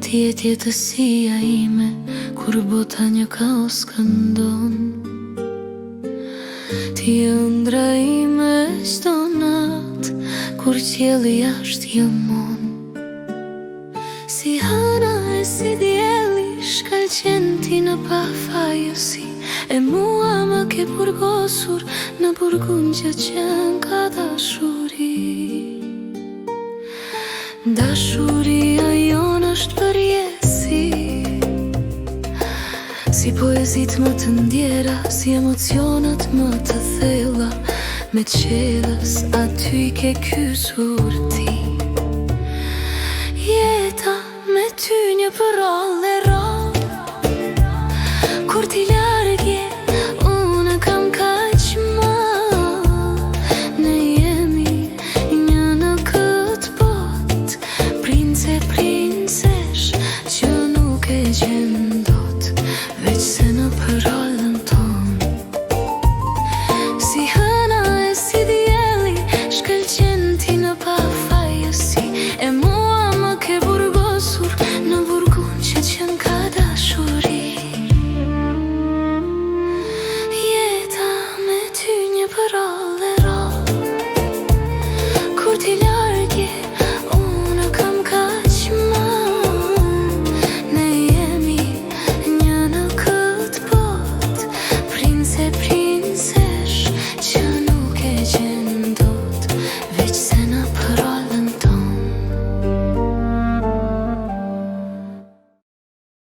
Ti e tjetësia ime, kur bota një kaos këndon. Ti e ëndra ime çdo natë, kur qielli jashtë jemon. Si hëna e si dielli, shkëlqen ti në pafajësi. E mua më ke burgosur në burgun që qenë ka dashuri. Dashuria jonë është përjesi, si poezit më të ndjera, si emocionat më të thella. Me qelës aty ke kyçur ti. Jeta me ty një përallë